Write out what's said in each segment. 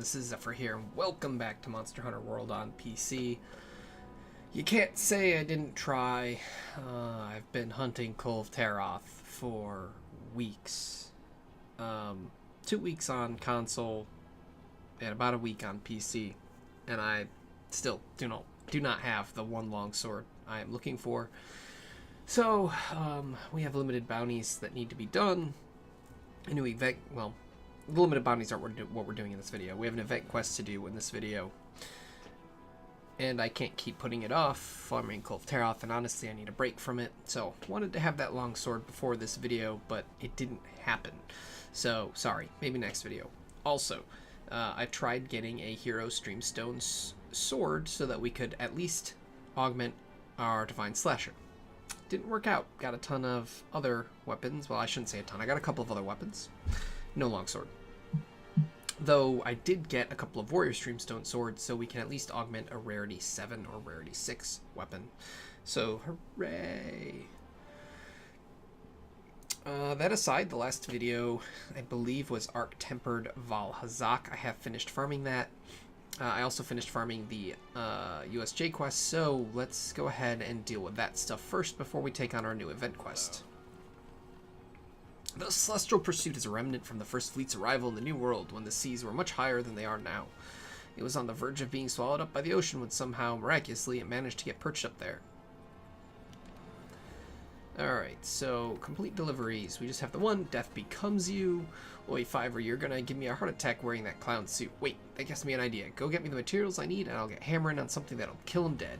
this is Xephyr here, and welcome back to Monster Hunter World on PC. You can't say I didn't try. I've been hunting Kulve Taroth for weeks. 2 weeks on console, and about a week on PC, and I still do not have the one longsword I am looking for. So, we have limited bounties that need to be done. A new event, well, the limited bounties aren't what we're doing in this video. We have an event quest to do in this video. And I can't keep putting it off, farming Kulve Taroth, and honestly I need a break from it. So, wanted to have that longsword before this video, but it didn't happen. So, sorry, maybe next video. Also, I tried getting a Hero Streamstone sword so that we could at least augment our Divine Slasher. Didn't work out. Got a ton of other weapons. Well, I shouldn't say a ton. I got a couple of other weapons. No longsword. Though I did get a couple of Warrior Streamstone swords, so we can at least augment a Rarity 7 or Rarity 6 weapon. So, hooray! That aside, the last video, I believe, was Arc Tempered Valhazak. I have finished farming that. I also finished farming the USJ quest, so let's go ahead and deal with that stuff first before we take on our new event quest. The Celestial Pursuit is a remnant from the First Fleet's arrival in the New World when the seas were much higher than they are now. It was on the verge of being swallowed up by the ocean when somehow, miraculously, it managed to get perched up there. Alright, so complete deliveries. We just have the one. Death becomes you. Oi, Fiver, you're gonna give me a heart attack wearing that clown suit. Wait, that gives me an idea. Go get me the materials I need and I'll get hammering on something that'll kill him dead.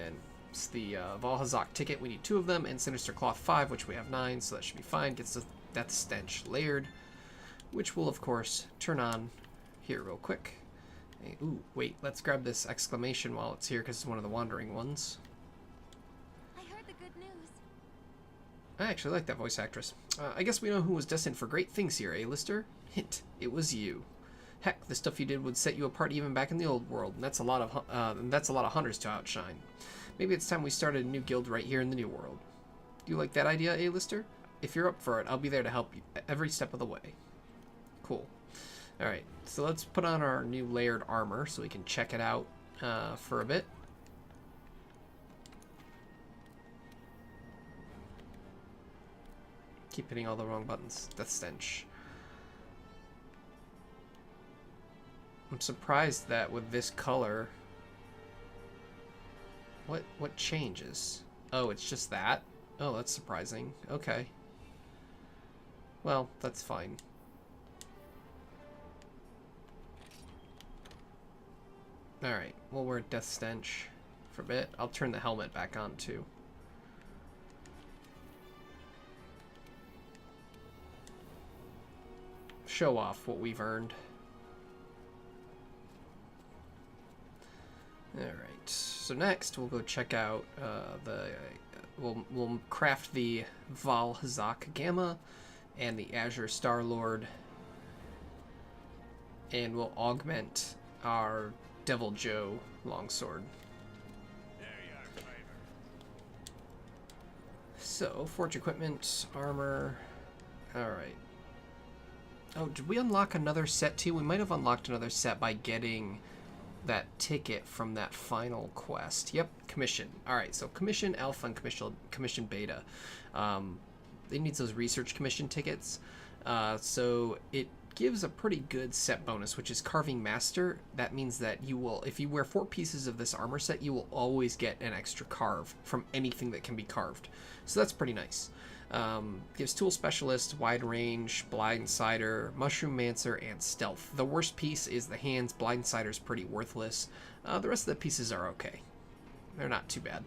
And it's the Valhazak ticket. We need 2 of them, and Sinister Cloth 5, which we have 9, so that should be fine. Gets the Death Stench layered, which will, of course, turn on here real quick. Hey, ooh, wait, let's grab this exclamation while it's here because it's one of the wandering ones. I actually like that voice actress. I guess we know who was destined for great things here, eh, Lister? Hint, it was you. Heck, the stuff you did would set you apart even back in the old world, and that's a lot of hunters to outshine. Maybe it's time we started a new guild right here in the new world. Do you like that idea, eh, Lister? If you're up for it, I'll be there to help you every step of the way. Cool. Alright, so let's put on our new layered armor so we can check it out for a bit. Keep hitting all the wrong buttons. Death Stench. I'm surprised that with this color... What changes? Oh, it's just that? Oh, that's surprising. Okay. Well, that's fine. Alright, we'll wear Death Stench for a bit. I'll turn the helmet back on, too. Show off what we've earned. Alright, so next we'll go check out we'll craft the Valhazak Gamma and the Azure Starlord, and we'll augment our Devil Joe longsword. So, forge equipment, armor. Alright. Oh, did we unlock another set too? We might have unlocked another set by getting that ticket from that final quest. Yep, commission. Alright, so commission alpha and commission beta. It needs those research commission tickets. So it gives a pretty good set bonus, which is carving master. That means that you will, if you wear 4 pieces of this armor set, you will always get an extra carve from anything that can be carved. So that's pretty nice. Gives Tool Specialist, Wide Range, Blindsider, Mushroom Mancer, and Stealth. The worst piece is the hands. Blindsider's pretty worthless. The rest of the pieces are okay. They're not too bad.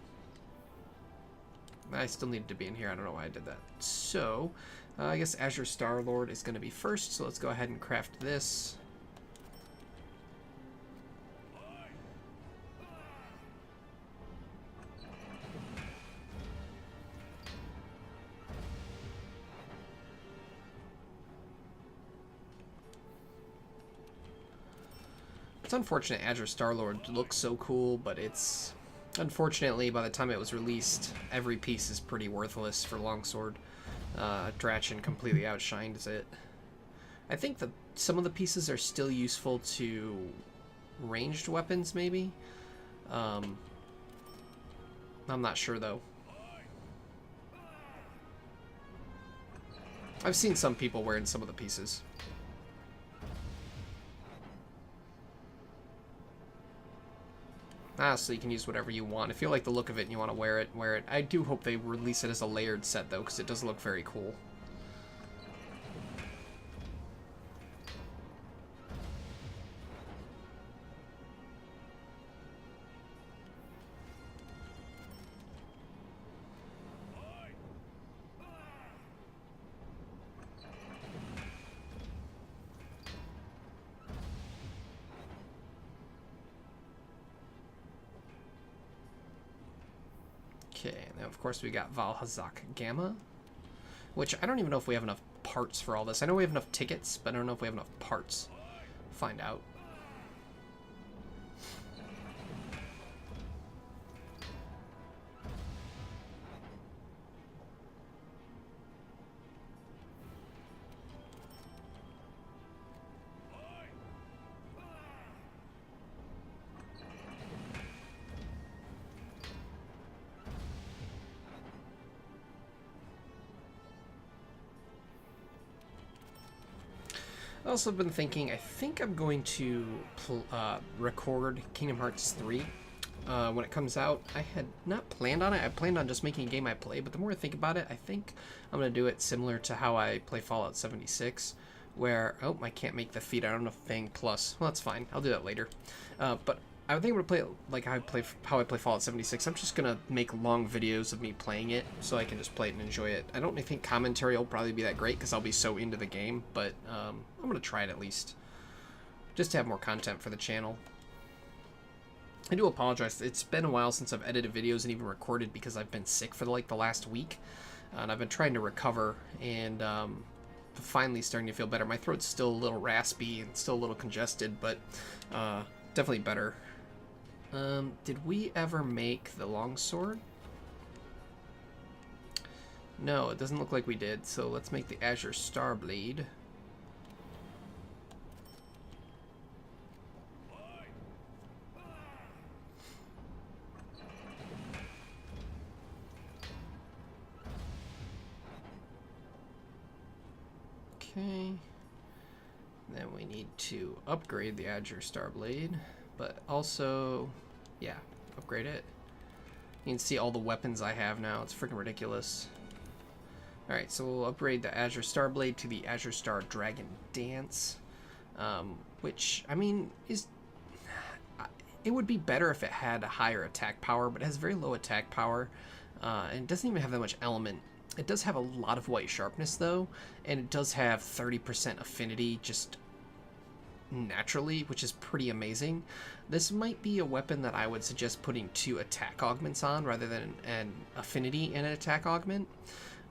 I still needed to be in here. I don't know why I did that. So, I guess Azure Starlord is going to be first, so let's go ahead and craft this. It's unfortunate Azure Starlord looks so cool, but it's... Unfortunately, by the time it was released, every piece is pretty worthless for Longsword. Drachin completely outshined it. I think the some of the pieces are still useful to ranged weapons, maybe. I'm not sure, though. I've seen some people wearing some of the pieces. So you can use whatever you want. If you like the look of it and you want to wear it, wear it. I do hope they release it as a layered set, though, because it does look very cool. Okay, now of course we got Valhazak Gamma, which I don't even know if we have enough parts for all this. I know we have enough tickets, but I don't know if we have enough parts. Find out. I also been thinking, I think I'm going to record Kingdom Hearts 3 when it comes out. I had not planned on it. I planned on just making a game I play, but the more I think about it, I think I'm going to do it similar to how I play Fallout 76, where, oh, I can't make the feed. I don't know Fang Plus. Well, that's fine. I'll do that later. But I think I'm going to play it like how I play Fallout 76. I'm just going to make long videos of me playing it so I can just play it and enjoy it. I don't think commentary will probably be that great because I'll be so into the game, but I'm going to try it at least, just to have more content for the channel. I do apologize. It's been a while since I've edited videos and even recorded because I've been sick for like the last week, and I've been trying to recover, and finally starting to feel better. My throat's still a little raspy and still a little congested, but definitely better. Did we ever make the longsword? No, it doesn't look like we did, so let's make the Azure Starblade. Okay. Then we need to upgrade the Azure Starblade, but also, yeah, upgrade it. You can see all the weapons I have now. It's freaking ridiculous. Alright, so we'll upgrade the Azure Starblade to the Azure Star Dragon Dance, which, I mean, is... It would be better if it had a higher attack power, but it has very low attack power, and it doesn't even have that much element. It does have a lot of white sharpness, though, and it does have 30% affinity just naturally, which is pretty amazing. This might be a weapon that I would suggest putting 2 attack augments on rather than an affinity and an attack augment.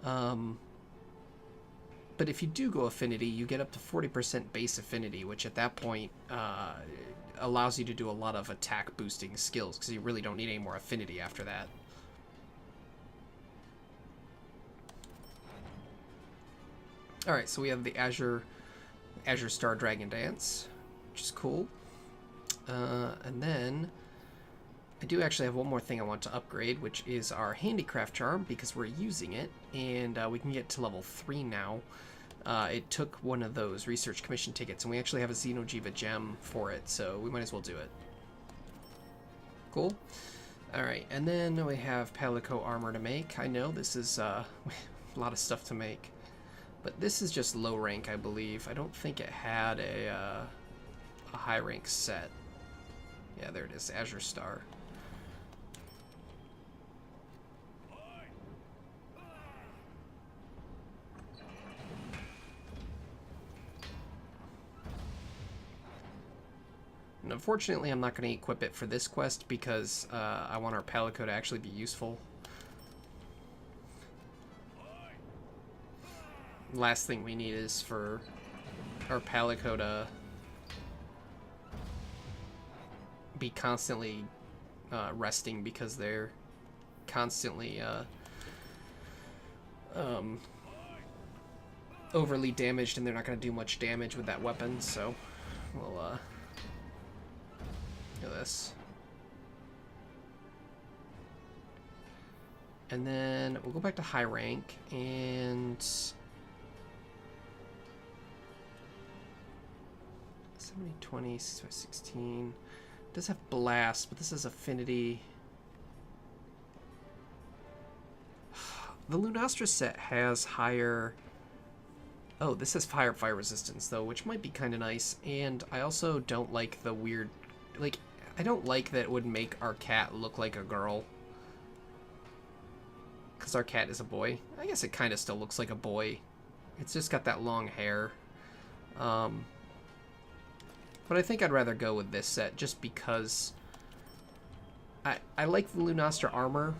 But if you do go affinity, you get up to 40% base affinity, which at that point allows you to do a lot of attack boosting skills, because you really don't need any more affinity after that. Alright, so we have the Azure Star Dragon Dance, which is cool. And then I do actually have one more thing I want to upgrade, which is our Handicraft Charm, because we're using it, and we can get to level 3 now. It took one of those Research Commission tickets, and we actually have a Xenojiva gem for it, so we might as well do it. Cool. Alright, and then we have Palico armor to make. I know this is a lot of stuff to make. But this is just low rank, I believe. I don't think it had a high rank set. Yeah, there it is, Azure Star. And unfortunately, I'm not going to equip it for this quest because I want our Palico to actually be useful. Last thing we need is for our Palico to be constantly resting, because they're constantly overly damaged and they're not going to do much damage with that weapon, so we'll do this. And then we'll go back to high rank and 70, 20, 16. It does have blast, but this is affinity. The Lunastra set has higher... Oh, this has higher fire resistance, though, which might be kind of nice. And I also don't like the weird... Like, I don't like that it would make our cat look like a girl. Because our cat is a boy. I guess it kind of still looks like a boy. It's just got that long hair. But I think I'd rather go with this set, just because... I like the Lunastra armor.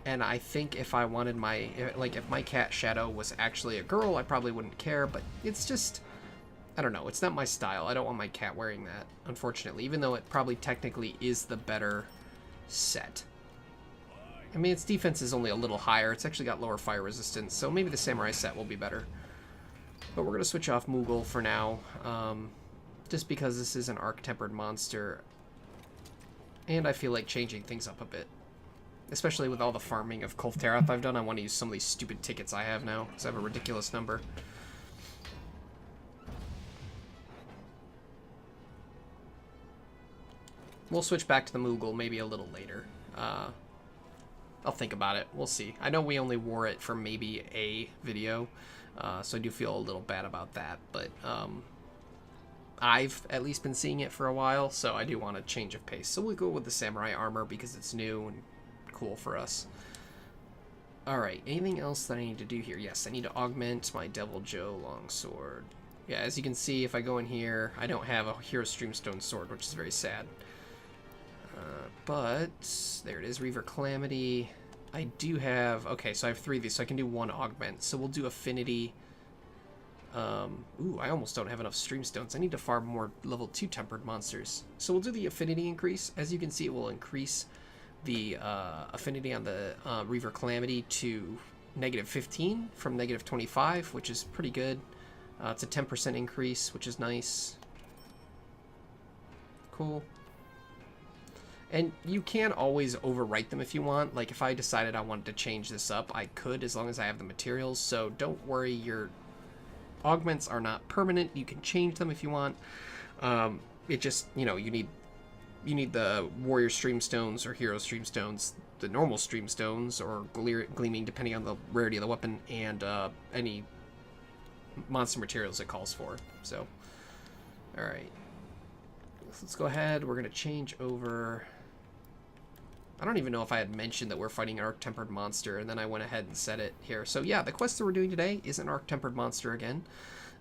And I think if I wanted my... Like, if my cat Shadow was actually a girl, I probably wouldn't care. But it's just... I don't know. It's not my style. I don't want my cat wearing that, unfortunately. Even though it probably technically is the better set. I mean, its defense is only a little higher. It's actually got lower fire resistance. So maybe the Samurai set will be better. But we're going to switch off Moogle for now. Just because this is an Arc-Tempered monster. And I feel like changing things up a bit. Especially with all the farming of Kolfteroth I've done, I want to use some of these stupid tickets I have now, because I have a ridiculous number. We'll switch back to the Moogle maybe a little later. I'll think about it. We'll see. I know we only wore it for maybe a video, so I do feel a little bad about that, but I've at least been seeing it for a while, so I do want a change of pace. So we'll go with the Samurai armor because it's new and cool for us. Alright, anything else that I need to do here? Yes, I need to augment my Devil Joe longsword. Yeah, as you can see, if I go in here, I don't have a Hero Streamstone sword, which is very sad. But there it is, Reaver Calamity. I do have... Okay, so I have 3 of these, so I can do 1 augment. So we'll do Affinity. Ooh, I almost don't have enough Streamstones. I need to farm more level 2 Tempered monsters. So we'll do the Affinity increase. As you can see, it will increase the affinity on the Reaver Calamity to -15 from -25, which is pretty good. It's a 10% increase, which is nice. Cool. And you can always overwrite them if you want. Like, if I decided I wanted to change this up, I could, as long as I have the materials. So don't worry, your augments are not permanent. You can change them if you want. It just, you know, you need the Warrior Streamstones or Hero Streamstones, the normal Streamstones, or Gleaming, depending on the rarity of the weapon, and any monster materials it calls for. So, alright. Let's go ahead. We're going to change over... I don't even know if I had mentioned that we're fighting an Arc-Tempered monster, and then I went ahead and said it here. So yeah, the quest that we're doing today is an Arc-Tempered monster again.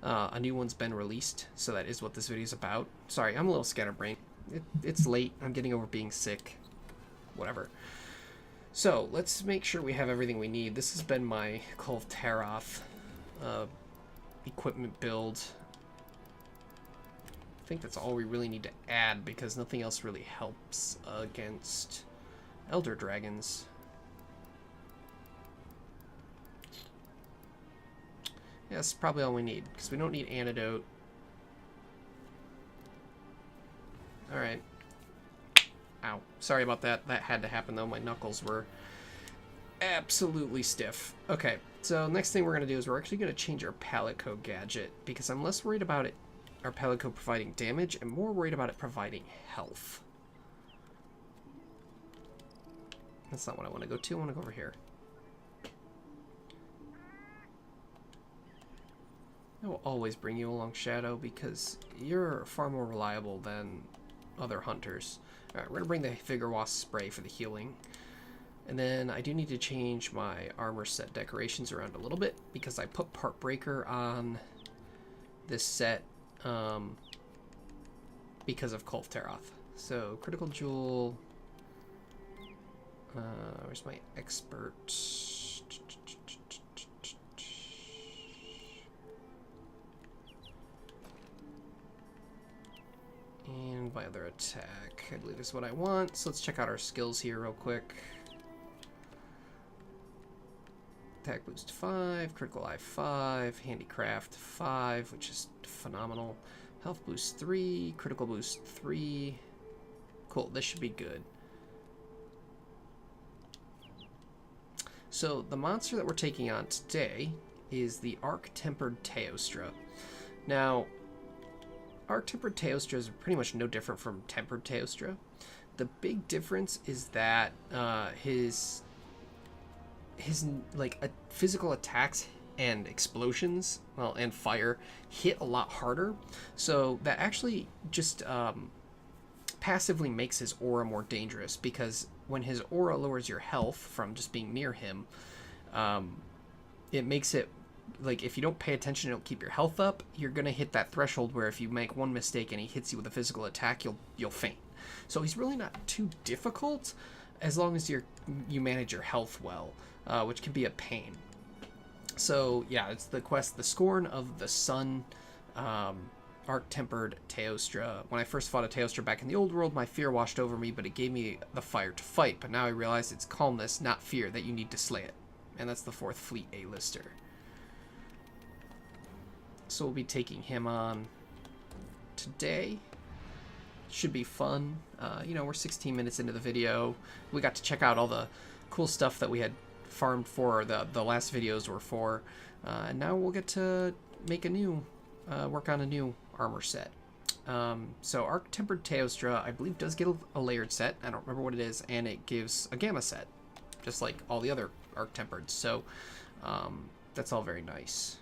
A new one's been released, so that is what this video is about. Sorry, I'm a little scatterbrained. It's late. I'm getting over being sick. Whatever. So, let's make sure we have everything we need. This has been my Kolfteroth equipment build. I think that's all we really need to add, because nothing else really helps against Elder Dragons. Yeah, that's probably all we need, because we don't need Antidote. Alright. Ow. Sorry about that. That had to happen, though. My knuckles were absolutely stiff. Okay, so next thing we're going to do is we're actually going to change our Palico gadget, because I'm less worried about it, our Palico providing damage, and more worried about it providing health. That's not what I want to go to. I want to go over here. I will always bring you along, Shadow, because you're far more reliable than other hunters. Alright, we're going to bring the Vigor Wasp spray for the healing. And then I do need to change my armor set decorations around a little bit, because I put Part Breaker on this set because of Kolfteroth. So, Critical Jewel... where's my expert? And my other attack, I believe, is what I want. So let's check out our skills here real quick. Attack boost 5, critical eye 5, handicraft 5, which is phenomenal. Health boost 3, critical boost 3. Cool, this should be good. So the monster that we're taking on today is the Tempered Teostra. Now, Tempered Teostra is pretty much no different from Tempered Teostra. The big difference is that his like physical attacks and explosions, well, and fire hit a lot harder. So that actually just passively makes his aura more dangerous, because when his aura lowers your health from just being near him, it makes it like if you don't pay attention and don't keep your health up, you're gonna hit that threshold where if you make one mistake and he hits you with a physical attack, you'll faint. So he's really not too difficult as long as you manage your health well, which can be a pain. So yeah, it's the quest, the Scorn of the Sun, Tempered Teostra. When I first fought a Teostra back in the old world, my fear washed over me, but it gave me the fire to fight. But now I realize it's calmness, not fear, that you need to slay it. And that's the 4th Fleet A-lister. So we'll be taking him on today. Should be fun. You know, we're 16 minutes into the video. We got to check out all the cool stuff that we had farmed for, or the last videos were for. And now we'll get to make work on a new armor set. So Tempered Teostra, I believe, does get a layered set. I don't remember what it is, and it gives a gamma set, just like all the other Tempered. So that's all very nice.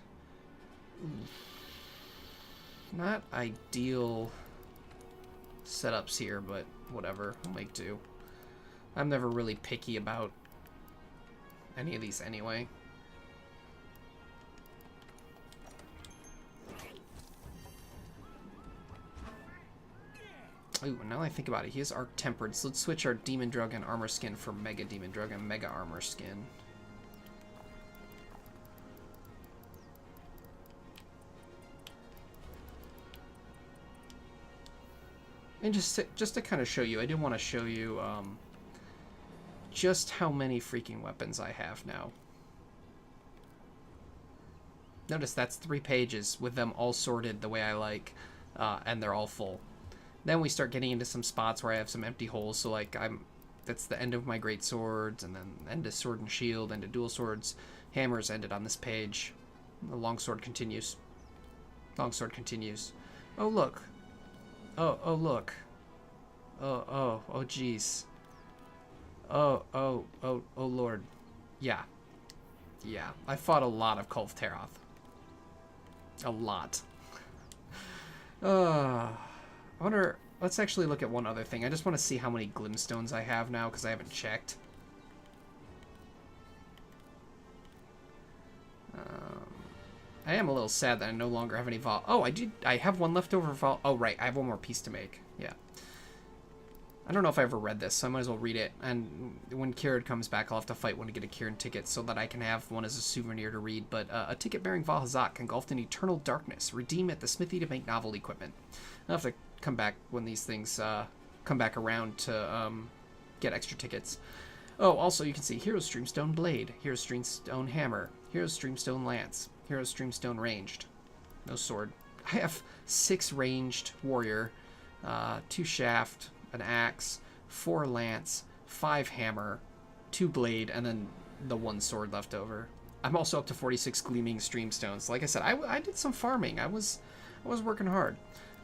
Not ideal setups here, but whatever, we'll make do. I'm never really picky about any of these anyway. Ooh, now that I think about it, he is Tempered, so let's switch our Demon Drug and Armor Skin for Mega Demon Drug and Mega Armor Skin. And just to kind of show you, I did want to show you just how many freaking weapons I have now. Notice that's 3 pages with them all sorted the way I like, and they're all full. Then we start getting into some spots where I have some empty holes, so like that's the end of my great swords, and then end of sword and shield, end of dual swords. Hammers ended on this page. The longsword continues. Longsword continues. Oh look. Oh look. Oh jeez. Oh lord. Yeah. I fought a lot of Kulve Taroth. A lot. I wonder, let's actually look at one other thing. I just want to see how many glimstones I have now, because I haven't checked. I am a little sad that I no longer have any Oh, I have one leftover Oh, right, I have one more piece to make. Yeah. I don't know if I ever read this, so I might as well read it. And when Kieran comes back, I'll have to fight one to get a Kieran ticket so that I can have one as a souvenir to read. But a ticket bearing Valhazak, engulfed in eternal darkness. Redeem at the smithy to make novel equipment. I'll have to come back when these things come back around to get extra tickets. Oh, also you can see Hero's Streamstone Blade, Hero's Streamstone Hammer, Hero's Streamstone Lance, Hero's Streamstone Ranged. No sword. I have 6 ranged warrior, 2 shaft, an axe, 4 lance, 5 hammer, 2 blade, and then the 1 sword left over. I'm also up to 46 gleaming streamstones. Like I said, I did some farming. I was working hard.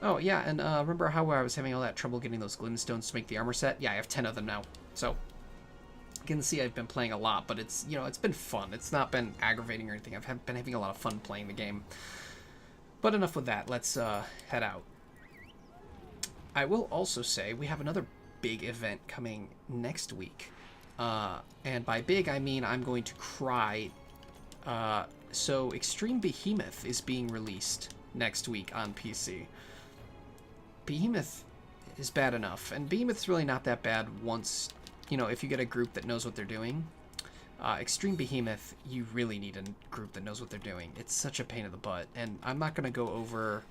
Oh yeah, and remember how I was having all that trouble getting those glimstones to make the armor set? Yeah, I have 10 of them now. So you can see I've been playing a lot, but it's, you know, it's been fun. It's not been aggravating or anything. I've been having a lot of fun playing the game. But enough with that. Let's head out. I will also say we have another big event coming next week. And by big, I mean I'm going to cry. So Extreme Behemoth is being released next week on PC. Behemoth is bad enough, and Behemoth's really not that bad once, you know, if you get a group that knows what they're doing. Extreme Behemoth, you really need a group that knows what they're doing. It's such a pain in the butt, and I'm not going to go over...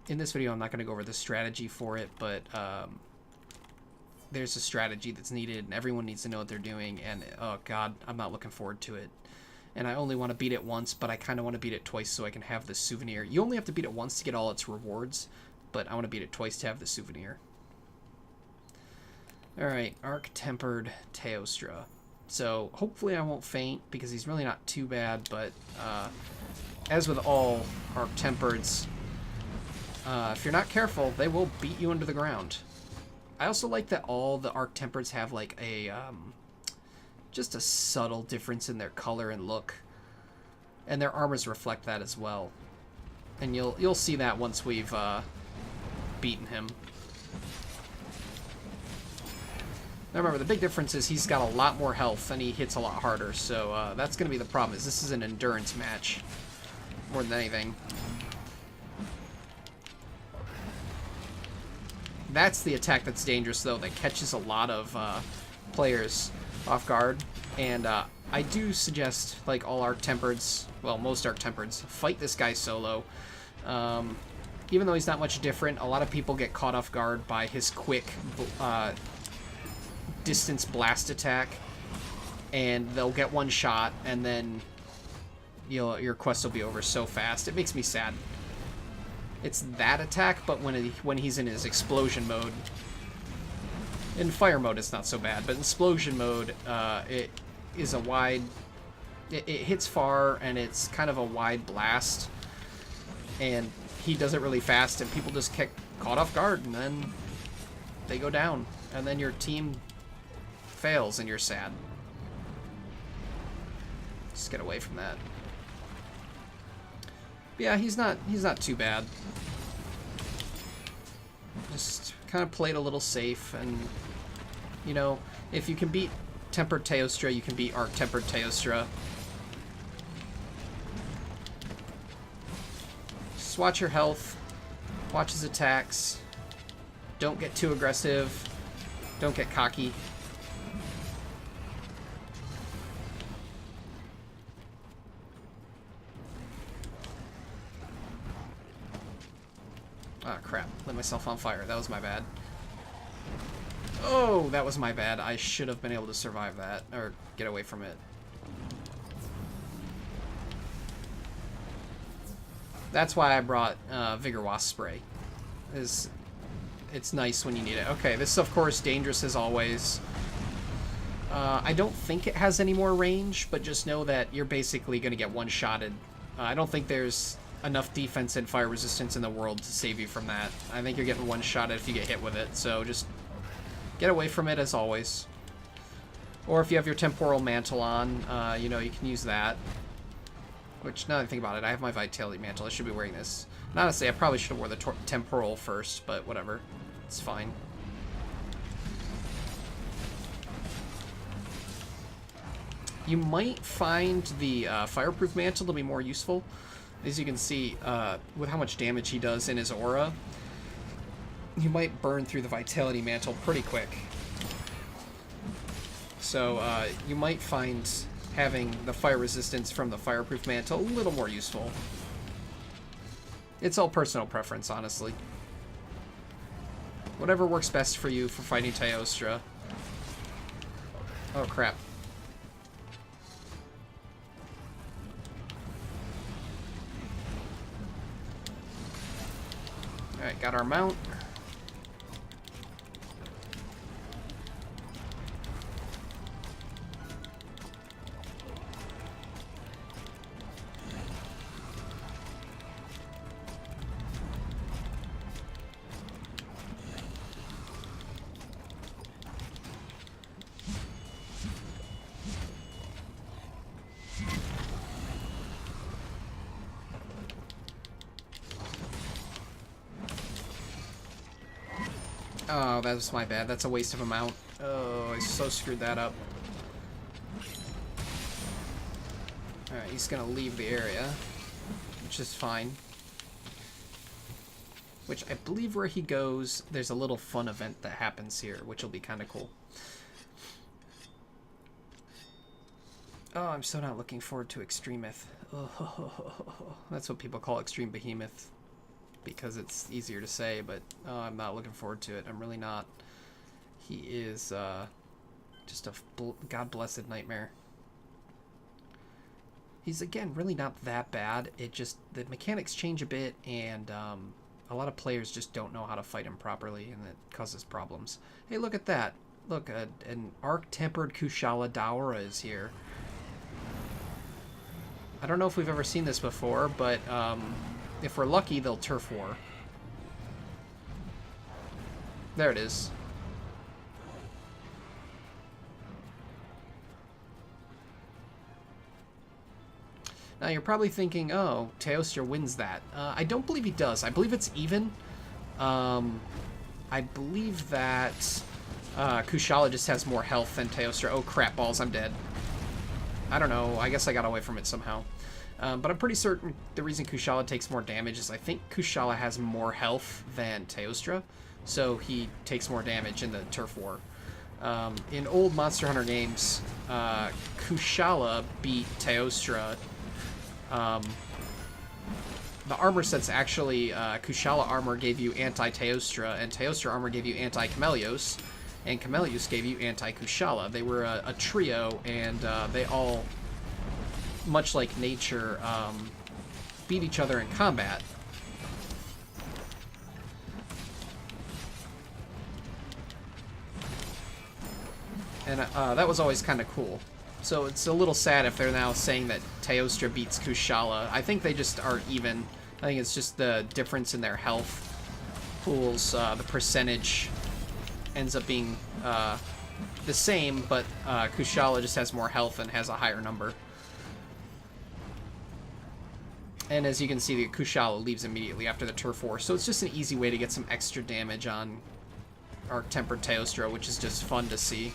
in this video, I'm not going to go over the strategy for it, but there's a strategy that's needed, and everyone needs to know what they're doing, and oh god, I'm not looking forward to it. And I only want to beat it once, but I kind of want to beat it twice so I can have the souvenir. You only have to beat it once to get all its rewards, but I want to beat it twice to have the souvenir. Alright, Tempered Teostra. So, hopefully I won't faint, because he's really not too bad, but as with all Tempereds, if you're not careful, they will beat you into the ground. I also like that all the Tempereds have like a just a subtle difference in their color and look, and their armors reflect that as well. And you'll see that once we've beaten him. Now remember, the big difference is he's got a lot more health and he hits a lot harder, so that's going to be the problem. Is this is an endurance match more than anything. That's the attack that's dangerous, though, that catches a lot of players off guard. And I do suggest, like all Tempereds, well, most Tempereds, fight this guy solo. Even though he's not much different, a lot of people get caught off guard by his quick distance blast attack, and they'll get one shot, and then your quest will be over so fast. It makes me sad. It's that attack, but when he's in his explosion mode. In fire mode, it's not so bad, but in explosion mode, it is a wide... It hits far, and it's kind of a wide blast, and he does it really fast, and people just get caught off guard, and then they go down, and then your team fails, and you're sad. Just get away from that. But yeah, he's not too bad. Just kind of played a little safe, and you know, if you can beat Tempered Teostra, you can beat Tempered Teostra. Just watch your health, watch his attacks. Don't get too aggressive. Don't get cocky. Ah, crap. Lit myself on fire. That was my bad. Oh, that was my bad. I should have been able to survive that, or get away from it. That's why I brought Vigor Wasp Spray. It's nice when you need it. Okay, this is, of course, dangerous as always. I don't think it has any more range, but just know that you're basically going to get one-shotted. I don't think there's enough defense and fire resistance in the world to save you from that. I think you're getting one-shotted if you get hit with it, so just get away from it as always. Or if you have your Temporal Mantle on, you know, you can use that. Which, now that I think about it, I have my Vitality Mantle. I should be wearing this. And honestly, I probably should have wore the Temporal first, but whatever. It's fine. You might find the Fireproof Mantle to be more useful. As you can see, with how much damage he does in his aura, you might burn through the Vitality Mantle pretty quick. So, you might find having the fire resistance from the Fireproof Mantle a little more useful. It's all personal preference, honestly. Whatever works best for you for fighting Teostra. Oh, crap. Alright, got our mount. Oh, that was my bad. That's a waste of a mount. Oh, I so screwed that up. Alright, he's gonna leave the area, which is fine. Which I believe where he goes, there's a little fun event that happens here, which will be kind of cool. Oh, I'm so not looking forward to Extremeth. Oh, that's what people call Extreme Behemoth, because it's easier to say, but I'm not looking forward to it. I'm really not. He is just a god-blessed nightmare. He's, again, really not that bad. It just, the mechanics change a bit, and a lot of players just don't know how to fight him properly, and it causes problems. Hey, look at that. Look, an Tempered Kushala Daura is here. I don't know if we've ever seen this before, but if we're lucky, they'll turf war. There it is. Now you're probably thinking, oh, Teostra wins that. I don't believe he does. I believe it's even. I believe that Kushala just has more health than Teostra. Oh, crap balls, I'm dead. I don't know. I guess I got away from it somehow. But I'm pretty certain the reason Kushala takes more damage is I think Kushala has more health than Teostra, so he takes more damage in the turf war. In old Monster Hunter games, Kushala beat Teostra. The armor sets actually, Kushala armor gave you anti-Teostra, and Teostra armor gave you anti-Camellios, and Camellios gave you anti-Kushala. They were a trio, and they all, much like nature, beat each other in combat. And that was always kind of cool. So it's a little sad if they're now saying that Teostra beats Kushala. I think they just are even. I think it's just the difference in their health pools. The percentage ends up being the same, but Kushala just has more health and has a higher number. And as you can see, the Kushala leaves immediately after the turf war. So it's just an easy way to get some extra damage on our Tempered Teostra, which is just fun to see.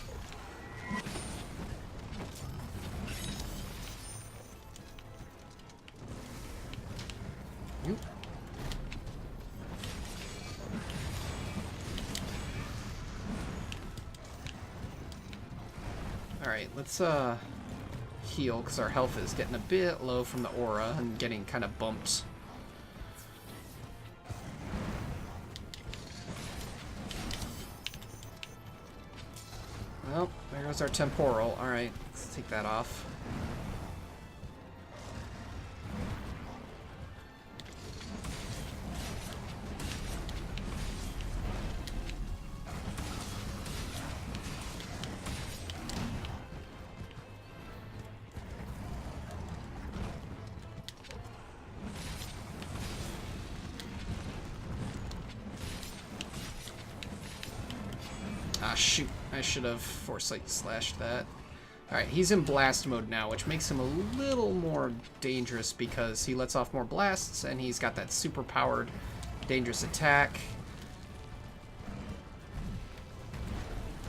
Alright, let's heal, because our health is getting a bit low from the aura and getting kind of bumped. Well, there goes our temporal. Alright, let's take that off. Ah, shoot. I should have foresight slashed that. Alright, he's in blast mode now, which makes him a little more dangerous because he lets off more blasts, and he's got that super powered dangerous attack.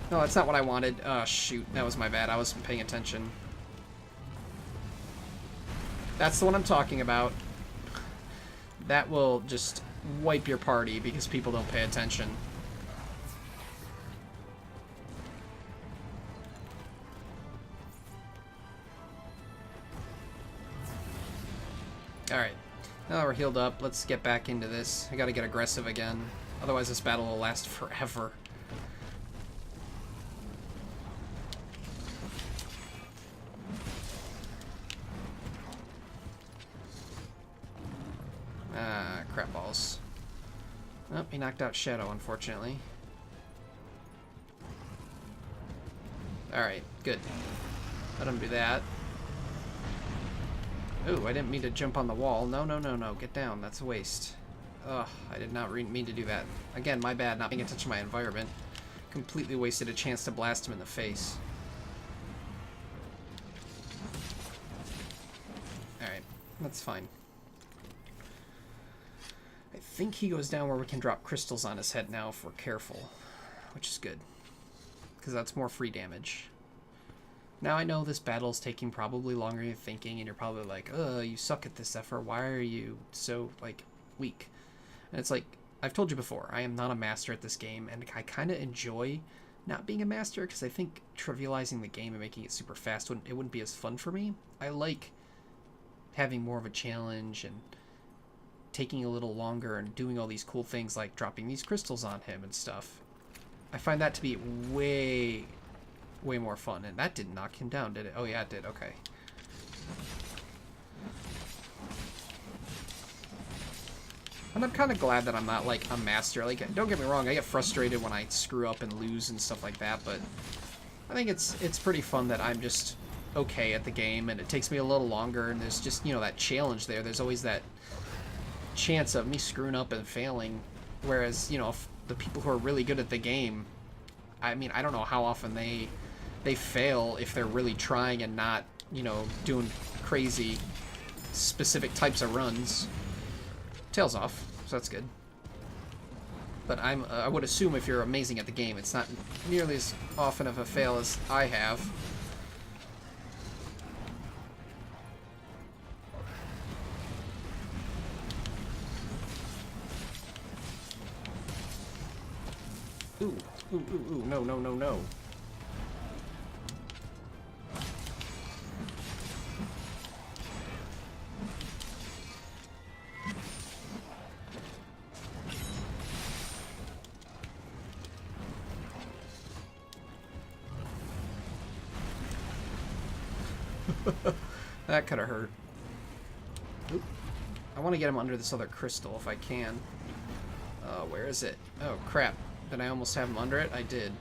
No, that's not what I wanted. Oh, shoot. That was my bad. I wasn't paying attention. That's the one I'm talking about. That will just wipe your party because people don't pay attention. Alright, now that we're healed up, let's get back into this. I gotta get aggressive again. Otherwise this battle will last forever. Ah, crap balls. Oh, he knocked out Shadow, unfortunately. Alright, good. Let him do that. Ooh, I didn't mean to jump on the wall. No, no, no, no. Get down. That's a waste. Ugh, I did not mean to do that. Again, my bad, not paying attention to my environment. Completely wasted a chance to blast him in the face. Alright, that's fine. I think he goes down where we can drop crystals on his head now if we're careful. Which is good. Because that's more free damage. Now I know this battle's taking probably longer than you're thinking, and you're probably like, you suck at this, Xephyr. Why are you so, like, weak? And it's like, I've told you before, I am not a master at this game, and I kind of enjoy not being a master, because I think trivializing the game and making it super fast, wouldn't be as fun for me. I like having more of a challenge, and taking a little longer, and doing all these cool things, like dropping these crystals on him and stuff. I find that to be way more fun. And that didn't knock him down, did it? Oh yeah, it did. Okay. And I'm kind of glad that I'm not, like, a master. Like, don't get me wrong, I get frustrated when I screw up and lose and stuff like that, but I think it's pretty fun that I'm just okay at the game, and it takes me a little longer, and there's just, you know, that challenge there. There's always that chance of me screwing up and failing, whereas, you know, if the people who are really good at the game, I mean, I don't know how often they fail if they're really trying and not, you know, doing crazy specific types of runs. Tails off, so that's good. But I would assume if you're amazing at the game, it's not nearly as often of a fail as I have. Ooh, ooh, ooh, ooh, no, no, no, no. That could have hurt. Oop. I want to get him under this other crystal if I can. Where is it? Oh, crap. Did I almost have him under it? I did.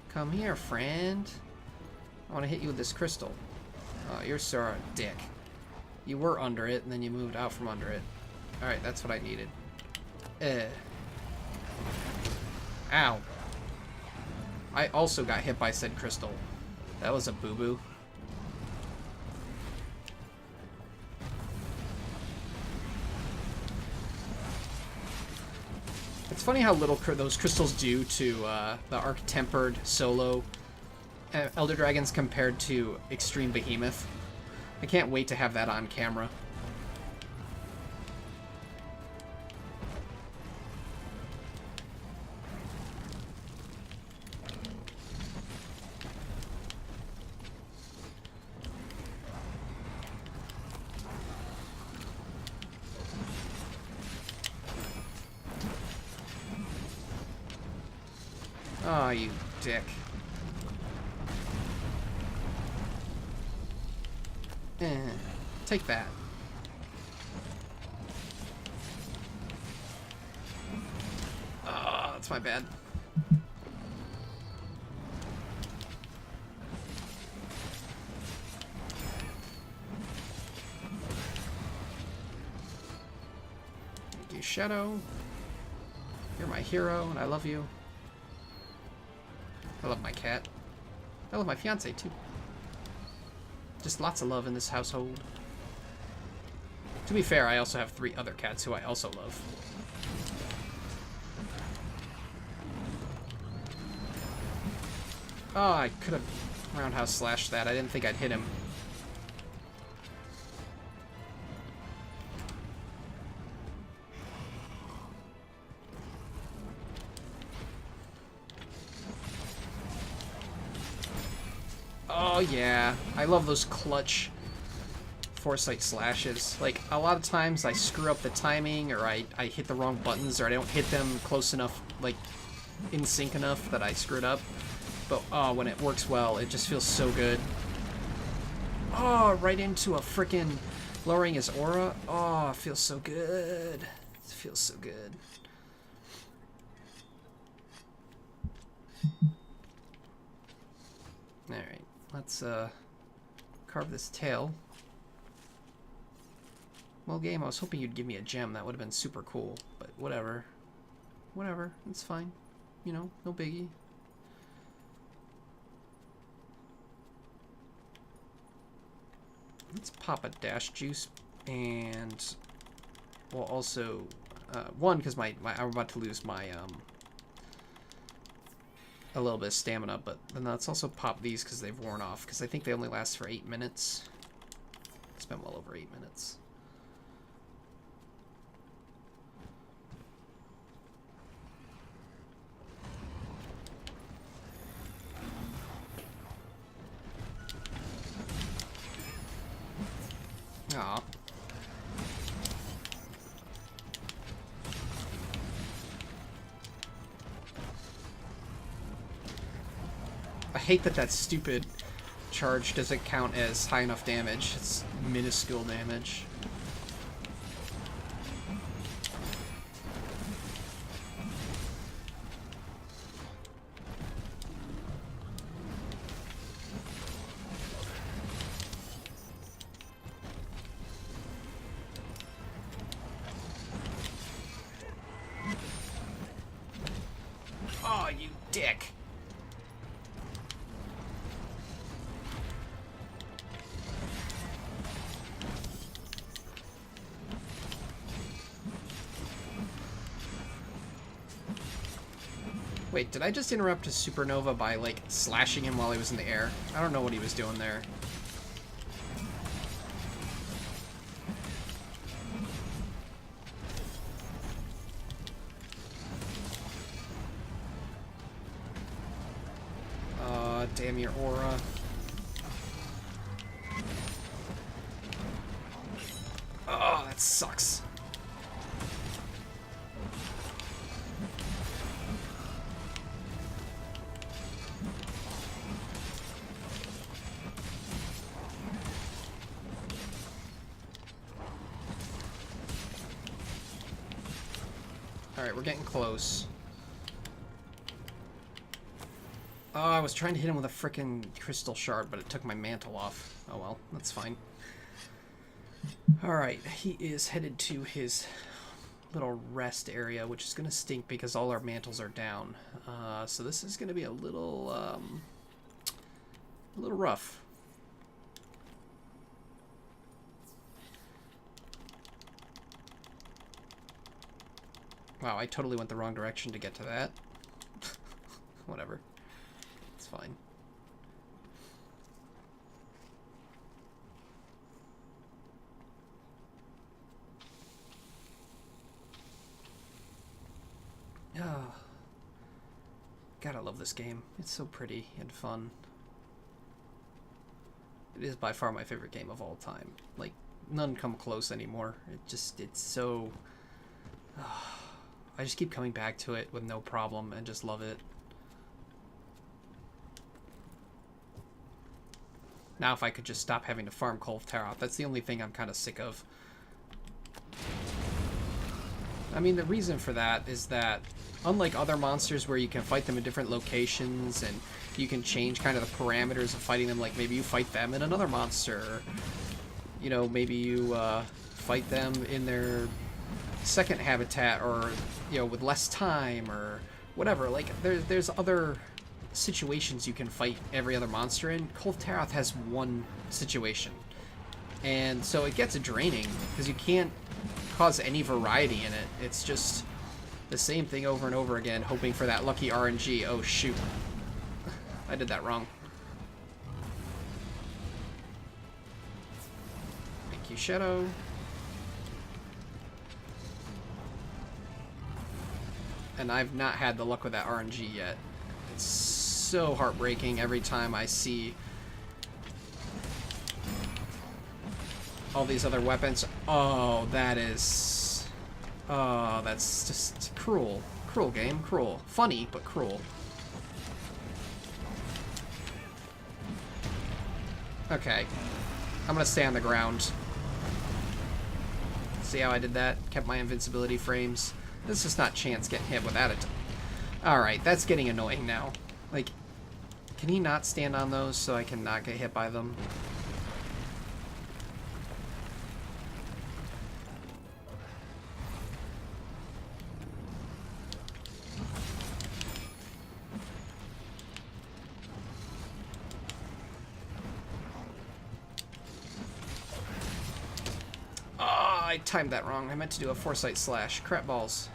Come here, friend. I want to hit you with this crystal. You're so a dick. You were under it, and then you moved out from under it. Alright, that's what I needed. Ow. I also got hit by said crystal. That was a boo-boo. It's funny how little those crystals do to the Tempered solo Elder Dragons compared to Extreme Behemoth. I can't wait to have that on camera. Oh, you dick. Take that. Oh, that's my bad. Thank you, Shadow. You're my hero, and I love you. I love my cat. I love my fiance too. Just lots of love in this household. To be fair, I also have 3 other cats who I also love. Oh, I could have roundhouse slashed that. I didn't think I'd hit him. Oh yeah, I love those clutch foresight slashes. Like, a lot of times I screw up the timing, or I hit the wrong buttons, or I don't hit them close enough, like, in sync enough that I screwed up. But, oh, when it works well, it just feels so good. Oh, right into a frickin' lowering his aura. Oh, it feels so good. It feels so good. Alright, let's, carve this tail. Well, game, I was hoping you'd give me a gem. That would have been super cool. But whatever. Whatever. It's fine. You know, no biggie. Let's pop a dash juice. And we'll also... one, because I'm about to lose my... a little bit of stamina. But then let's also pop these because they've worn off. Because I think they only last for 8 minutes. It's been well over 8 minutes. Aw. I hate that that stupid charge doesn't count as high enough damage. It's minuscule damage. Oh, you dick. Wait, did I just interrupt his supernova by, like, slashing him while he was in the air? I don't know what he was doing there. Damn your aura. Oh, that sucks. Alright, we're getting close. Oh, I was trying to hit him with a frickin' crystal shard, but it took my mantle off. Oh well, that's fine. Alright, he is headed to his little rest area, which is going to stink because all our mantles are down. So this is going to be a little rough. Wow, I totally went the wrong direction to get to that. Whatever. It's fine. Oh. God, I love this game. It's so pretty and fun. It is by far my favorite game of all time. Like, none come close anymore. It's so... I just keep coming back to it with no problem and just love it. Now if I could just stop having to farm Kolv Taroth, that's the only thing I'm kind of sick of. I mean, the reason for that is that, unlike other monsters where you can fight them in different locations and you can change kind of the parameters of fighting them, like maybe you fight them in another monster, or, you know, maybe you fight them in their second habitat, or, you know, with less time, or whatever. Like, there's other situations you can fight every other monster in. Kolv Taroth has one situation, and so it gets draining because you can't cause any variety in it. It's just the same thing over and over again, hoping for that lucky RNG. Oh shoot, I did that wrong. Thank you, Shadow. And I've not had the luck with that RNG yet. It's so heartbreaking every time I see all these other weapons. Oh, that is... Oh, that's just cruel. Cruel game. Cruel. Funny, but cruel. Okay. I'm gonna stay on the ground. See how I did that? Kept my invincibility frames. This is not chance getting hit without it. Alright, that's getting annoying now. Like, can he not stand on those so I can not get hit by them? Oh, I timed that wrong. I meant to do a foresight slash. Crap balls.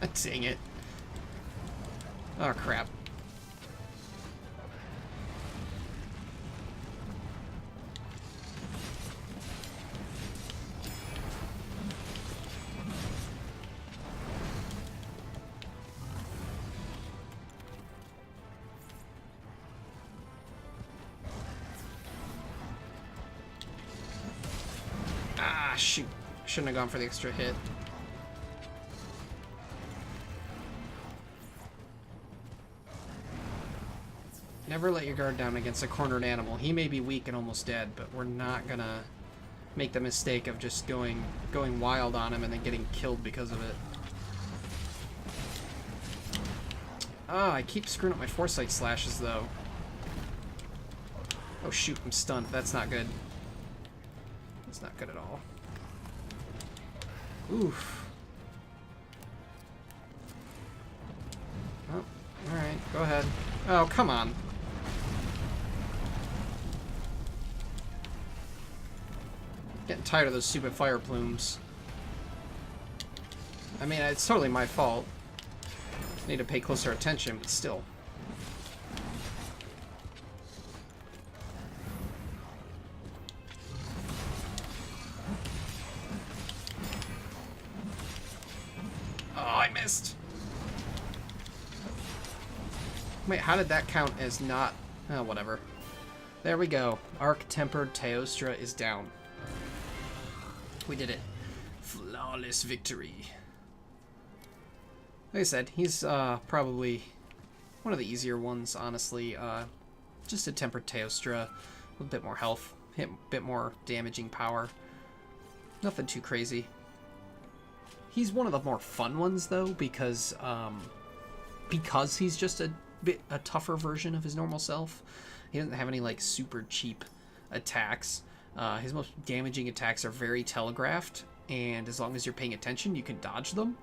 Dang it. Oh, crap. Ah, shoot. Shouldn't have gone for the extra hit. Never let your guard down against a cornered animal. He may be weak and almost dead, but we're not gonna make the mistake of just going wild on him and then getting killed because of it. Ah, I keep screwing up my foresight slashes, though. Oh, shoot, I'm stunned. That's not good. That's not good at all. Oof. Oh, alright, go ahead. Oh, come on. Getting tired of those stupid fire plumes. I mean, it's totally my fault. Need to pay closer attention, but still. Oh, I missed. Wait, how did that count as not... Oh, whatever. There we go. Tempered Teostra is down. We did it. Flawless victory. Like I said, he's probably one of the easier ones, honestly. Just a Tempered Teostra with a bit more health, a bit more damaging power. Nothing too crazy. He's one of the more fun ones, though, because he's just a tougher version of his normal self. He doesn't have any, like, super cheap attacks. His most damaging attacks are very telegraphed, and as long as you're paying attention, you can dodge them.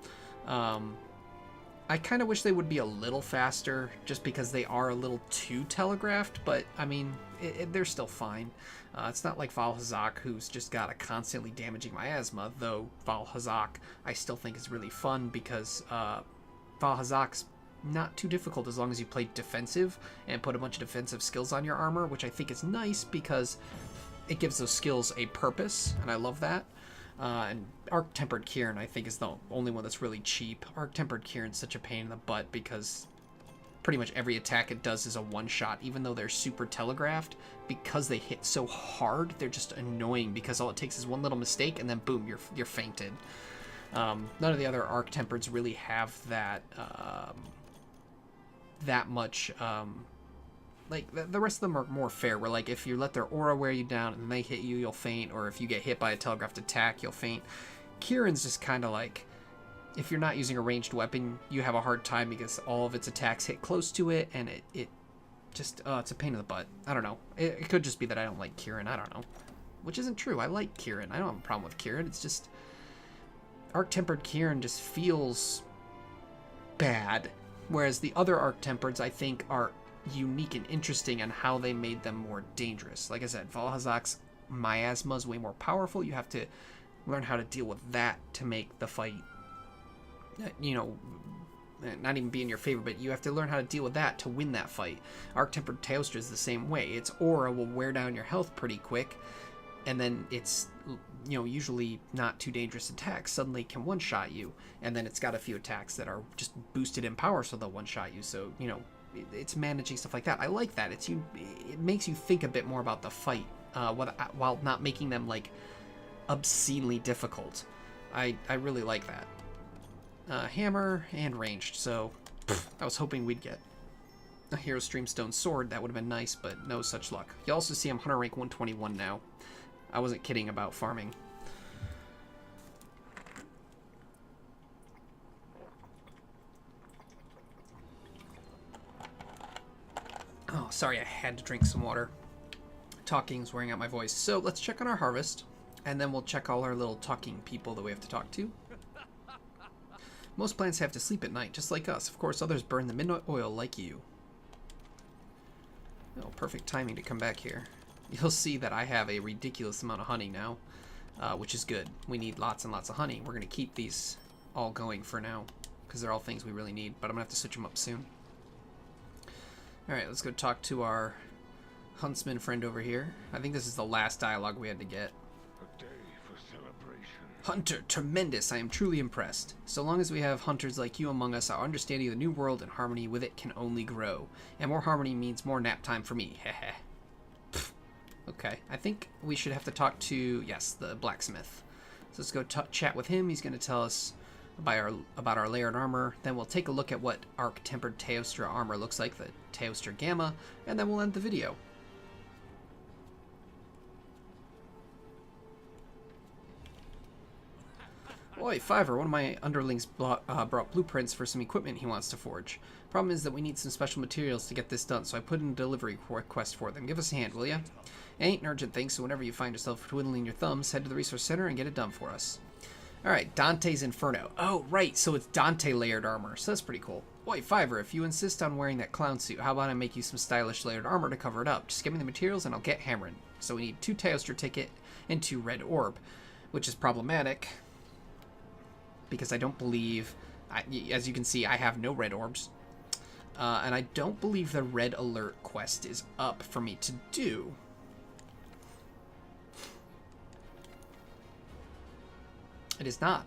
I kind of wish they would be a little faster, just because they are a little too telegraphed, but, I mean, they're still fine. It's not like Valhazak, who's just got a constantly damaging miasma, though Valhazak I still think is really fun, because Valhazak's not too difficult as long as you play defensive and put a bunch of defensive skills on your armor, which I think is nice, because it gives those skills a purpose, and I love that. And Tempered Kieran, I think, is the only one that's really cheap. Tempered Kieran's such a pain in the butt because pretty much every attack it does is a one-shot, even though they're super telegraphed. Because they hit so hard, they're just annoying because all it takes is one little mistake and then boom, you're fainted. None of the other Tempereds really have that that much. Like, the rest of them are more fair, where, like, if you let their aura wear you down and they hit you, you'll faint, or if you get hit by a telegraphed attack, you'll faint. Kieran's just kind of like, if you're not using a ranged weapon, you have a hard time because all of its attacks hit close to it, and it just, it's a pain in the butt. I don't know. It could just be that I don't like Kieran, I don't know. Which isn't true, I like Kieran. I don't have a problem with Kieran, it's just... Tempered Kieran just feels bad, whereas the other Tempereds, I think, are unique and interesting on how they made them more dangerous. Like I said, Valhazak's miasma is way more powerful. You have to learn how to deal with that to make the fight, you know, not even be in your favor, but you have to learn how to deal with that to win that fight. Tempered Teostra is the same way. Its aura will wear down your health pretty quick, and then it's, you know, usually not too dangerous attacks suddenly can one-shot you, and then it's got a few attacks that are just boosted in power so they'll one-shot you. So, you know, it's managing stuff like that. I like that. It makes you think a bit more about the fight, while not making them, like, obscenely difficult. I really like that. Hammer and ranged, so I was hoping we'd get a Hero Streamstone sword. That would have been nice, but no such luck. You also see I'm Hunter rank 121 now. I wasn't kidding about farming. Oh, sorry, I had to drink some water. Talking's wearing out my voice. So let's check on our harvest, and then we'll check all our little talking people that we have to talk to. Most plants have to sleep at night, just like us. Of course, others burn the midnight oil like you. Oh, perfect timing to come back here. You'll see that I have a ridiculous amount of honey now, which is good. We need lots and lots of honey. We're going to keep these all going for now, because they're all things we really need, but I'm going to have to switch them up soon. Alright, let's go talk to our huntsman friend over here. I think this is the last dialogue we had to get. A day for celebration. Hunter, tremendous. I am truly impressed. So long as we have hunters like you among us, our understanding of the new world and harmony with it can only grow. And more harmony means more nap time for me. Heh. Okay, I think we should have to talk to, yes, the blacksmith. So let's go chat with him. He's going to tell us about our layered armor. Then we'll take a look at what our Tempered Teostra armor looks like, the Teostra Gamma, and then we'll end the video. Oi, Fiverr, one of my underlings brought blueprints for some equipment he wants to forge. Problem is that we need some special materials to get this done, so I put in a delivery request for them. Give us a hand, will ya? It ain't an urgent thing, so whenever you find yourself twiddling your thumbs, head to the resource center and get it done for us. Alright, Dante's Inferno. Oh, right, so it's Dante layered armor, so that's pretty cool. Oi, Fiverr, if you insist on wearing that clown suit, how about I make you some stylish layered armor to cover it up? Just give me the materials and I'll get hammering. So we need 2 Teostra ticket and 2 red orb, which is problematic, because I don't believe, as you can see, I have no red orbs. And I don't believe the red alert quest is up for me to do. It is not.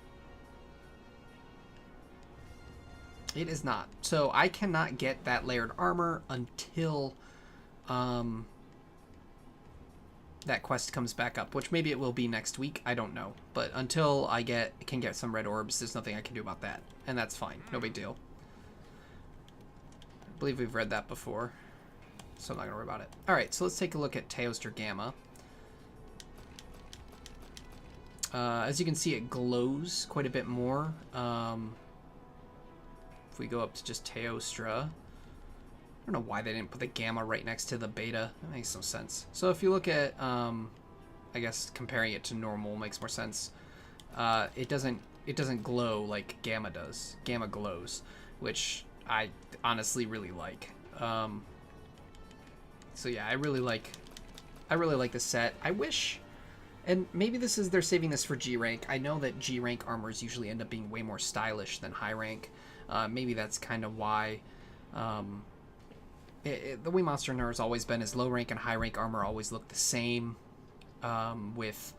It is not. So I cannot get that layered armor until that quest comes back up, which maybe it will be next week. I don't know. But until I can get some red orbs, there's nothing I can do about that. And that's fine. No big deal. I believe we've read that before, so I'm not going to worry about it. Alright, so let's take a look at Teostra Gamma. As you can see, it glows quite a bit more. If we go up to just Teostra, I don't know why they didn't put the Gamma right next to the Beta. That makes no sense. So if you look at, I guess comparing it to normal makes more sense. It doesn't glow like Gamma does. Gamma glows, which I honestly really like. So yeah, I really like the set. I wish, and maybe they're saving this for G rank. I know that G rank armors usually end up being way more stylish than high rank. Maybe that's kind of why. The way Monster Hunter has always been is low rank and high rank armor always look the same, with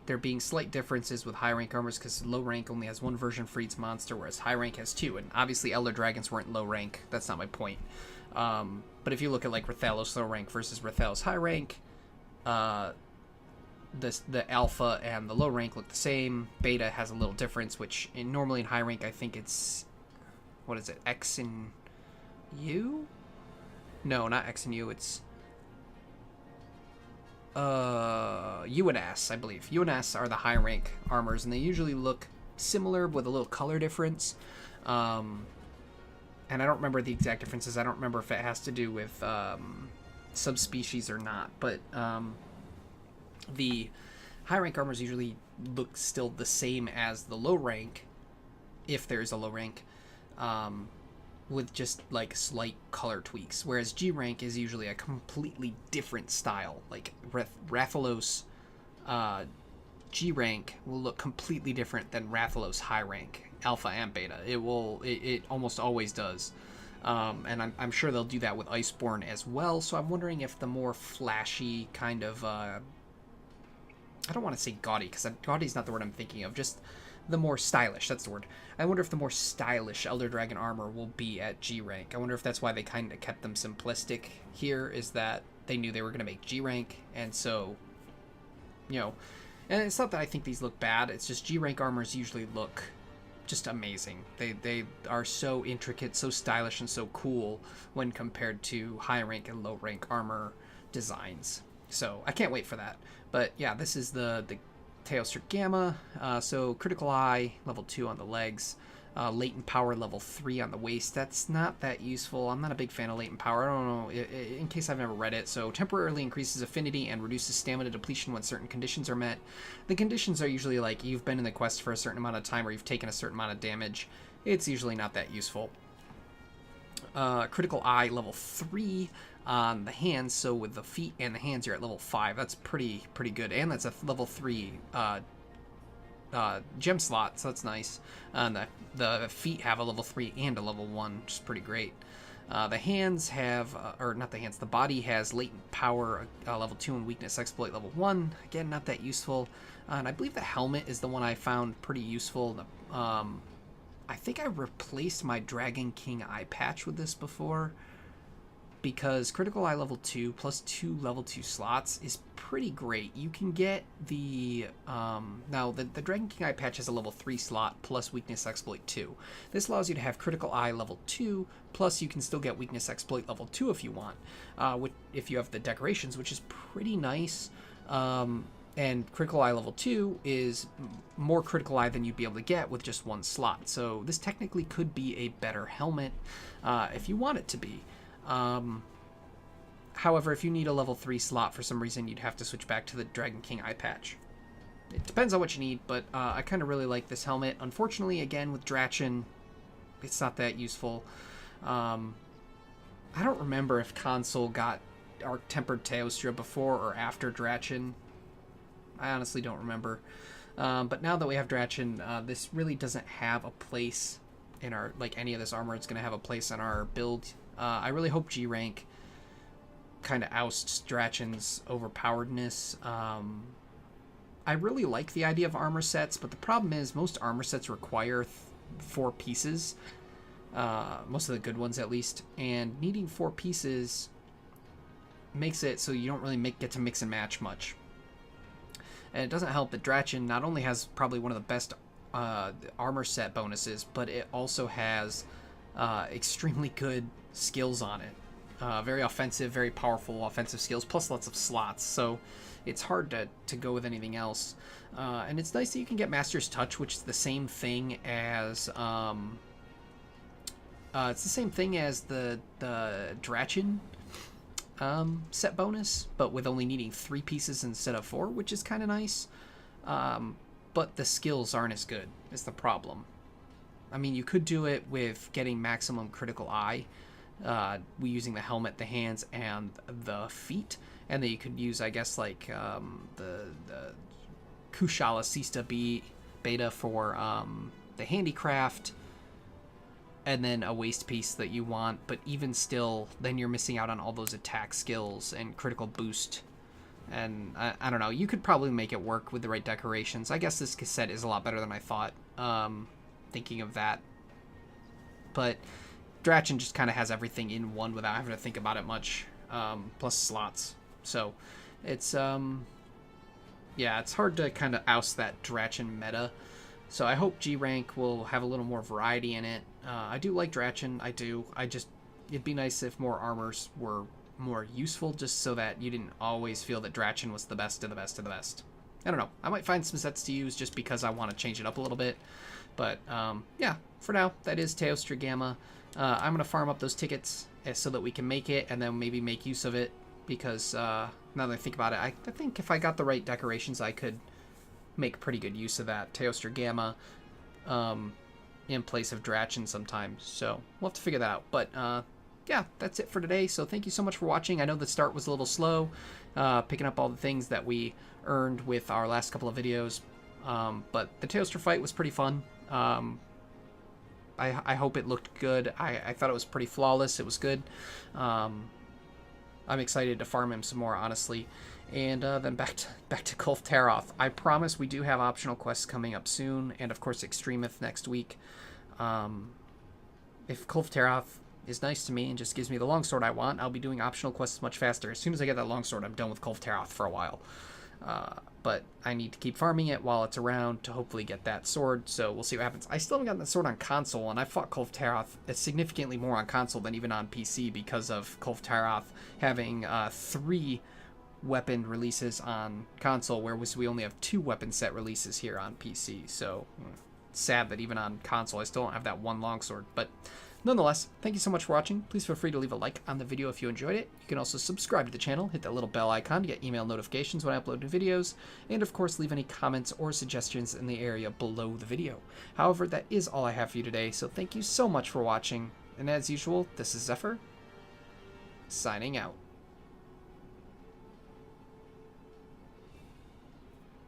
there being slight differences with high rank armors because low rank only has one version for each monster, whereas high rank has 2. And obviously Elder Dragons weren't low rank. That's not my point. But if you look at like Rathalos low rank versus Rathalos high rank, the alpha and the low rank look the same. Beta has a little difference, which normally in high rank I think it's, what is it, X and U? No, not X and U. It's U and S, I believe. U and S are the high rank armors, and they usually look similar with a little color difference. And I don't remember the exact differences. I don't remember if it has to do with subspecies or not, but the high rank armors usually look still the same as the low rank, if there's a low rank, with just like slight color tweaks, whereas G rank is usually a completely different style. Like Rathalos G rank will look completely different than Rathalos high rank, alpha and beta. It almost always does. And I'm sure they'll do that with Iceborne as well. So I'm wondering if the more flashy kind of I don't want to say gaudy, because gaudy is not the word I'm thinking of, just the more stylish, that's the word. I wonder if the more stylish Elder Dragon armor will be at G rank. I wonder if that's why they kind of kept them simplistic here, is that they knew they were going to make G rank, and so, you know, and it's not that I think these look bad, it's just G rank armors usually look just amazing. They are so intricate, so stylish, and so cool when compared to high rank and low rank armor designs. So I can't wait for that. But yeah, this is the Teostra Gamma. So critical eye, level 2 on the legs. Latent power, level 3 on the waist. That's not that useful. I'm not a big fan of latent power. I don't know, in case I've never read it. So temporarily increases affinity and reduces stamina depletion when certain conditions are met. The conditions are usually like you've been in the quest for a certain amount of time or you've taken a certain amount of damage. It's usually not that useful. Critical eye, level 3 on the hands, so with the feet and the hands you're at level 5. That's pretty good, and that's a level 3 gem slot, so that's nice. And the feet have a level 3 and a level 1, which is pretty great. The hands have, or not the hands, the body has latent power, level 2, and weakness exploit level 1. Again, not that useful. And I believe the helmet is the one I found pretty useful. I think I replaced my Dragon King eye patch with this before, because critical eye level 2 plus 2 level 2 slots is pretty great. You can get the now the Dragon King eye patch has a level 3 slot plus weakness exploit 2. This allows you to have critical eye level 2 plus you can still get weakness exploit level 2 if you want, if you have the decorations, which is pretty nice. And critical eye level 2 is more critical eye than you'd be able to get with just one slot. So this technically could be a better helmet if you want it to be. However, if you need a level 3 slot for some reason, you'd have to switch back to the Dragon King eye patch. It depends on what you need, but I kind of really like this helmet. Unfortunately, again, with Drachin, it's not that useful. I don't remember if Console got our Tempered Teostra before or after Drachin. I honestly don't remember. But now that we have Drachin, this really doesn't have a place in our, like any of this armor, it's going to have a place in our build. I really hope G rank kind of ousts Drachin's overpoweredness. I really like the idea of armor sets, but the problem is most armor sets require 4 pieces. Most of the good ones, at least. And needing 4 pieces makes it so you don't really get to mix and match much. And it doesn't help that Drachin not only has probably one of the best armor set bonuses, but it also has extremely good skills on it. Very offensive, very powerful offensive skills, plus lots of slots. So it's hard to go with anything else. And it's nice that you can get Master's Touch, which is the same thing as the Drachin set bonus, but with only needing 3 pieces instead of 4, which is kind of nice. But the skills aren't as good, is the problem. I mean, you could do it with getting maximum critical eye, using the helmet, the hands, and the feet, and then you could use, I guess, like the Kushala Sista beta for the handicraft, and then a waist piece that you want, but even still, then you're missing out on all those attack skills and critical boost. And I don't know, you could probably make it work with the right decorations. I guess this cassette is a lot better than I thought, thinking of that. But Drachin just kind of has everything in one without having to think about it much, plus slots. So it's, yeah, it's hard to kind of oust that Drachin meta. So I hope G rank will have a little more variety in it. I do like Drachin, I do. It'd be nice if more armors were more useful, just so that you didn't always feel that Drachin was the best of the best of the best. I don't know. I might find some sets to use just because I want to change it up a little bit. But yeah, for now, that is Teostra Gamma. I'm going to farm up those tickets so that we can make it, and then maybe make use of it, because now that I think about it, I think if I got the right decorations, I could make pretty good use of that Teostra Gamma in place of Drachin sometimes. So we'll have to figure that out. But yeah, that's it for today. So thank you so much for watching. I know the start was a little slow, picking up all the things that we earned with our last couple of videos. But the Teostra fight was pretty fun. I hope it looked good. I thought it was pretty flawless. It was good. I'm excited to farm him some more, honestly. And then back to Kulf Taroth. I promise we do have optional quests coming up soon, and of course Extremeth next week. If Kulf Taroth is nice to me and just gives me the longsword I want, I'll be doing optional quests much faster. As soon as I get that longsword, I'm done with Kulf Taroth for a while. But I need to keep farming it while it's around to hopefully get that sword, so we'll see what happens. I still haven't gotten that sword on console, and I fought Kulf Taroth significantly more on console than even on PC because of Kulf Taroth having 3 weapon releases on console, whereas we only have 2 weapon set releases here on PC. So it's sad that even on console I still don't have that one longsword. But nonetheless, thank you so much for watching. Please feel free to leave a like on the video if you enjoyed it. You can also subscribe to the channel, hit that little bell icon to get email notifications when I upload new videos, and of course leave any comments or suggestions in the area below the video. However, that is all I have for you today, so thank you so much for watching, and as usual, this is Xephyr, signing out.